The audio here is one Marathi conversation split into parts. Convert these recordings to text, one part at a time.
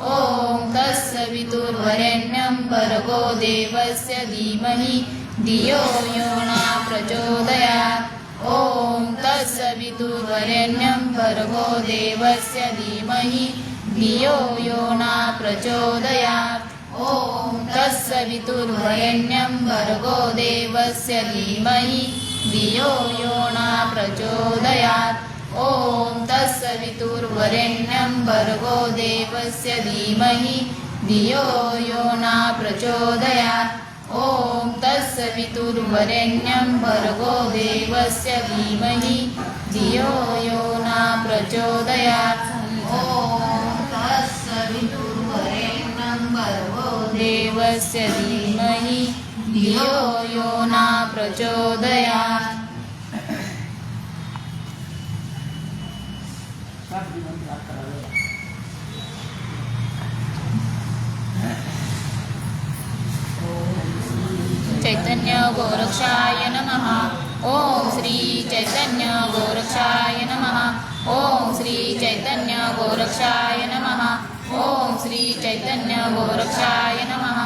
ॐ तत्सवितुर्वरेण्यं भर्गो देवस्य धीमहि धियो यो नः प्रचोदयात् ॐ तत्सवितुर्वरेण्यं भर्गो देवस्य धीमहि धियो यो नः प्रचोदयात् ॐ तत्सवितुर्वरेण्यं भर्गो देवस्य धीमहि धियो यो नः प्रचोदयात् ॐ तत्सवितुर्वरेण्यं भर्गो देवस्य धीमहि धियो यो नः प्रचोदयात् ॐ तत्सवितुर्वरेण्यं भर्गो देवस्य धीमहि धियो यो नः प्रचोदयात् ॐ तत्सवितुर्वरेण्यं भर्गो देवस्य धीमहि धियो यो नः प्रचोदयात् चैतन्य गोरक्षाय नमः ओम श्री चैतन्य गोरक्षाय नमः ओम श्री चैतन्य गोरक्षाय नमः ओम श्री चैतन्य गोरक्षाय नमः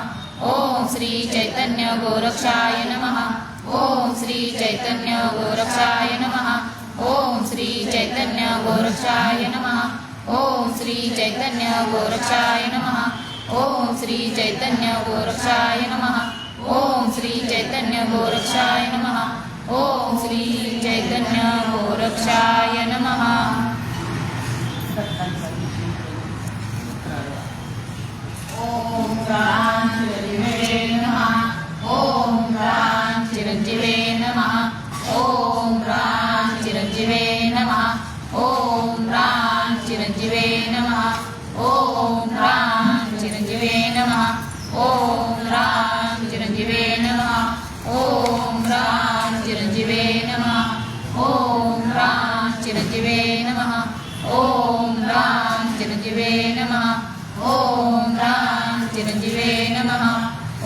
ओम श्री चैतन्य गोरक्षाय नमः ओम श्री चैतन्य गोरक्षाय नमः ओम श्री चैतन्य गोरक्षाय नमः ओम श्री चैतन्य गोरक्षाय नमः ओम श्री चैतन्य गोरक्षाय नमः ओम श्री चैतन्य गोरक्षाय नमः ओम श्री चैतन्य गोरक्षाय नमः ओम ह्रां चिरंजीवे नमः ओम ह्रां चिरंजीवे नमः ओम ह्रां चिरंजीवे नमः ओम ह्रां चिरंजीवे नमः ओम ह्रां चिरंजीवे नमः ओम ह्रां चिरंजीवे नमः ओम ह्रां चिरंजीवे नमः ओम ह्रां चिरंजीवे नमः ओम ह्रां चिरंजीवे नमः ओम ह्रां चिरंजीवे नमः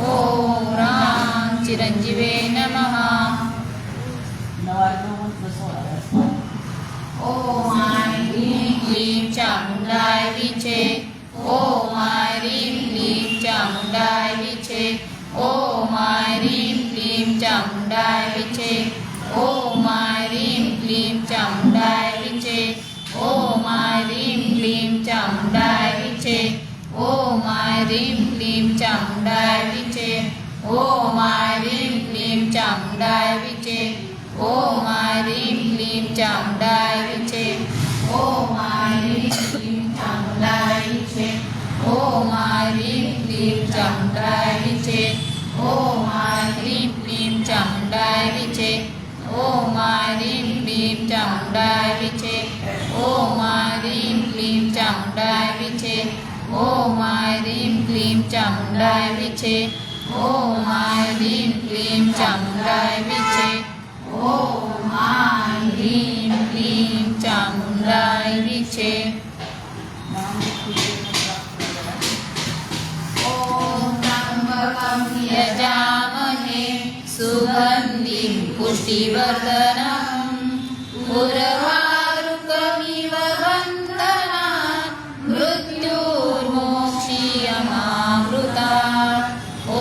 ओम ह्रां चिरंजीवे नमः ओम ऐं ह्रीं क्लीं चामुण्डाय विचे ओम ऐं ह्रीं क्लीं चामुण्डाय विचे ओम ऐं ह्रीं क्लीं चामुण्डाय विचे ओम ऐं ह्रीं क्लीं चामुण्डाय विचे ओम ऐं ह्रीं क्लीं चामुण्डाय विचे ओम ऐं ह्रीं क्लीं चामुण्डाय विचे ओम ऐं ह्रीं क्लीं चामुण्डाय विचे ओम ऐं ह्रीं क्लीं चामुण्डाय विचे ओम ऐं ह्रीं क्लीं चामुण्डाय विचे ओम ऐं ह्रीं क्लीं चामुण्डाय विचे ओम ऐं ह्रीं क्लीं चामुण्डाय विचे ओम ऐं ह्रीं क्लीं चामुण्डाय विचे ओम ऐं ह्रीं क्लीं चामुण्डाय विचे ओम ऐं ह्रीं क्लीं चामुण्डाय विचे ओम ऐं ह्रीं क्लीं चामुण्डाय विचे ओम ऐं ह्रीं क्लीं चामुण्डाय विचे ओम त्र्यंबकं यजामहे सुगन्धिं पुष्टिवर्धनम् उर्वारुकमिव बन्धनात् मृत्युर्मोक्षीयमामृतात् ॐ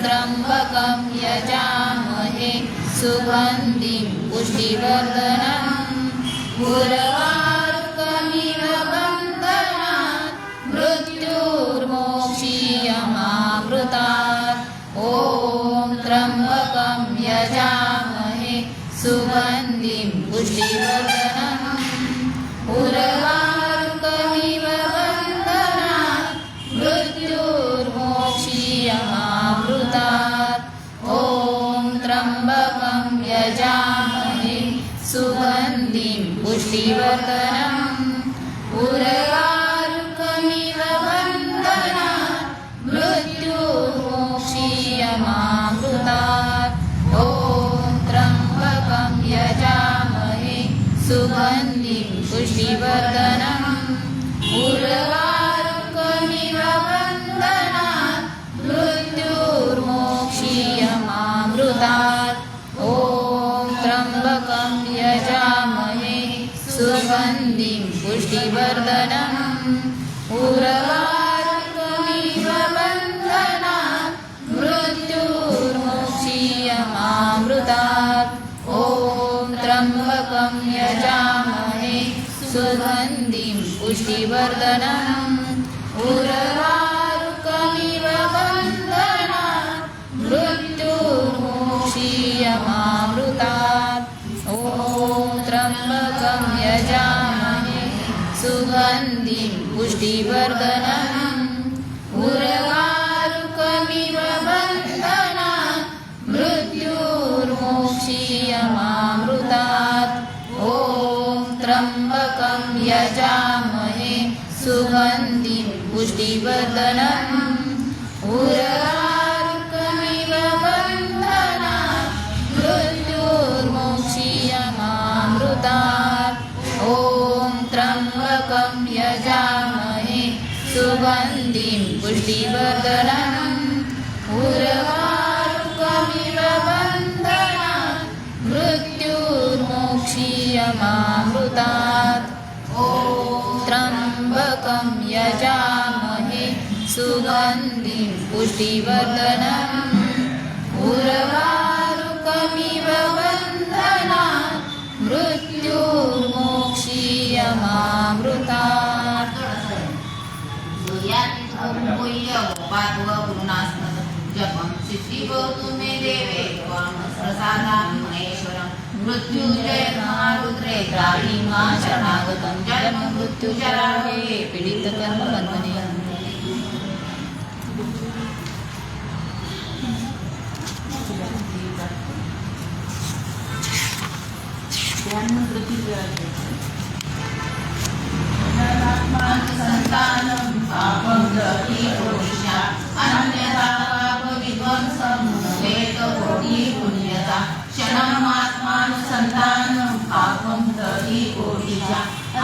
त्र्यंबकं यजामहे सुगन्धिं पुष्टिवर्धनम् उर्वारुकमिव बन्धनात् मृत्युर्मोक्षीयमामृतात् ॐ त्र्यंबकं यजामहे सुगन्धिं पुष्टिवर्धनम् उर्वारुकमिव बन्धनात् मृत्युर्मोक्षीयमामृतात् ॐ त्र्यंबकं यजामहे सुगन्धिं पुष्टिवर्धनम् उर्वारुकमिव बन्धनात् मृत्युर्मोक्षीयमामृतात् ॐ त्र्यंबकं यजामहे सुगन्धिं पुष्टिवर्धनम् उर्वारुकमिव बन्धनात् मृत्युर्मोक्षीयमामृतात् ॐ त्र्यंबकं यजामहे सुगन्धिं पुष्टिवर्धनम् उर्वारुकमिव पुष्टिवर्धनम् उर्वारुकमिव बन्धनात् मृत्युर्मोक्षीयमामृतात् ॐ त्र्यम्बकं यजामहे सुगन्धिं पुष्टिवर्धनम् उर्वारुकमिव बन्धनात् मृत्युर्मोक्षीयमामृतात् ॐ त्र्यम्बकं यजामहे सुगन्धिं पुष्टिवर्धनम् उर्वारुकमिव बन्धनात् मृत्युर्मोक्षीयमामृतात् ॐ त्र्यम्बकं यजामहे सुगन्धिं पुष्टिवर्धनम् उर्वारुकमिव बन्धनात् मृत्युर्मोक्षीयमामृतात् ॐ त्र्यम्बकं यजामहे सुगन्धिं पुष्टिवर्धनम् उर्वारुकमिव बन्धनात् मृत्युर्मोक्षीयमामृतात् जपम सिद्धिर्भवतु मे देवे त्वां प्रसादां महेश्वरं मृत्युञ्जय महारुद्रे त्राहि मा शरणागतं जन्म मृत्युजरारोगे पीडितकर्म बन्धने संतानं पापं दहि ओडिशा अन्यथा पापविध्वंसं वेदकोटि पुण्यता क्षणमात्मानुसन्तानं पापं दहि ओडिशा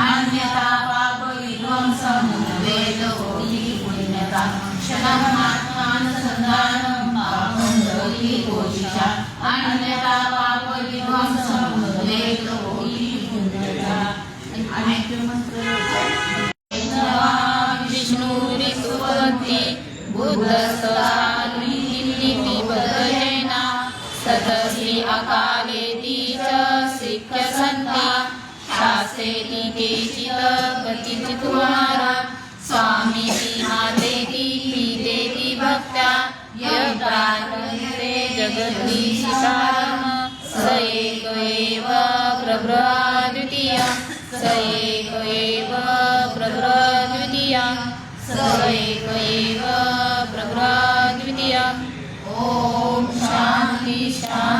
अन्यथा पापविध्वंसं वेदकोटि पुण्यता क्षणमात्मानुसन्तानं पापं दहि ओडिशा अन्यथा पापविध्वंसं वेदकोटि पुण्यता विष्णुरितुवती बुद्धसहानुनिति बदलेना सतश्री अकालेति च शिक्ष्यसन्ति शास्त्रेति केचित् कतिचित् कुमारा स्वामीति मातेति पीतेति भक्त्या यप्रार्थयते जगद्दीशितारम् स एक एव प्रभ्रद्वितीयः स एक एव प्रभ्रद्वितीयः स एक एव प्रभ्रद्वितीयः ॐ शान्ति शान्ति।